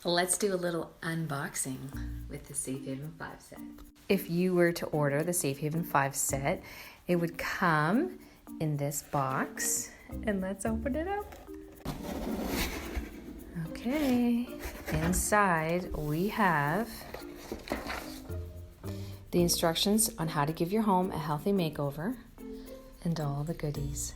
Let's do a little unboxing with the Safe Haven 5 set. If you were to order the Safe Haven 5 set, it would come in this box. And let's open it up. Okay, inside we have the instructions on how to give your home a healthy makeover and all the goodies.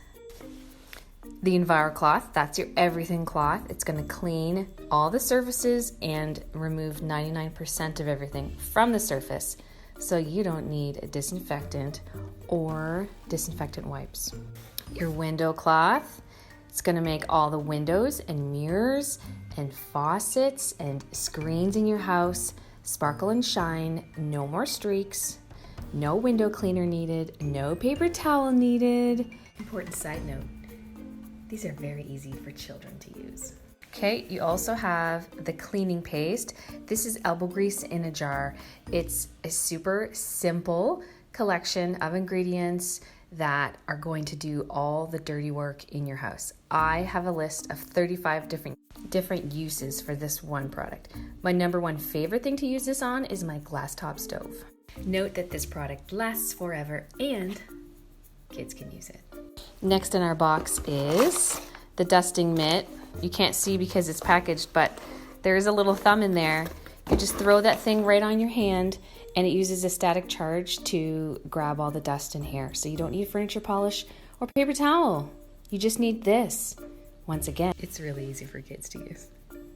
The EnviroCloth, that's your everything cloth. It's going to clean all the surfaces and remove 99% of everything from the surface, so you don't need a disinfectant or disinfectant wipes. Your window cloth, it's going to make all the windows and mirrors and faucets and screens in your house sparkle and shine. No more streaks, no window cleaner needed, no paper towel needed. Important side note, these are very easy for children to use. Okay, you also have the cleaning paste. This is elbow grease in a jar. It's a super simple collection of ingredients that are going to do all the dirty work in your house. I have a list of 35 different uses for this one product. My number one favorite thing to use this on is my glass top stove. Note that this product lasts forever and kids can use it. Next in our box is the dusting mitt. You can't see because it's packaged, but there is a little thumb in there. You just throw that thing right on your hand and it uses a static charge to grab all the dust and hair. So you don't need furniture polish or paper towel. You just need this. Once again, it's really easy for kids to use.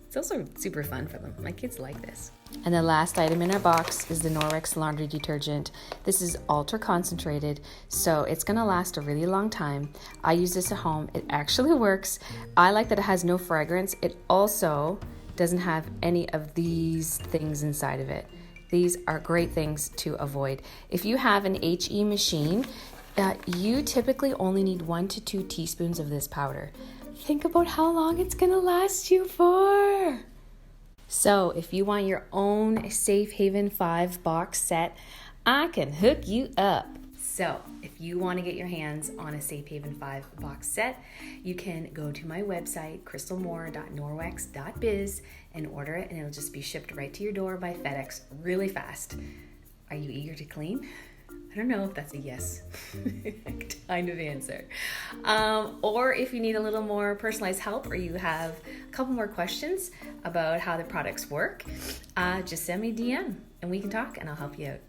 It's also super fun for them. My kids like this. And the last item in our box is the Norwex laundry detergent. This is ultra concentrated, so it's gonna last a really long time. I use this at home. It actually works. I like that it has no fragrance. It also doesn't have any of these things inside of it. These are great things to avoid. If you have an HE machine, you typically only need 1 to 2 teaspoons of this powder. Think about how long it's gonna last you for. So if you want your own Safe Haven 5 box set, I can hook you up. So if you want to get your hands on a Safe Haven 5 box set, you can go to my website, crystalmoore.norwex.biz, and order it, and it'll just be shipped right to your door by FedEx really fast. Are you eager to clean? I don't know if that's a yes kind of answer. Or if you need a little more personalized help or you have a couple more questions about how the products work, just send me a DM and we can talk and I'll help you out.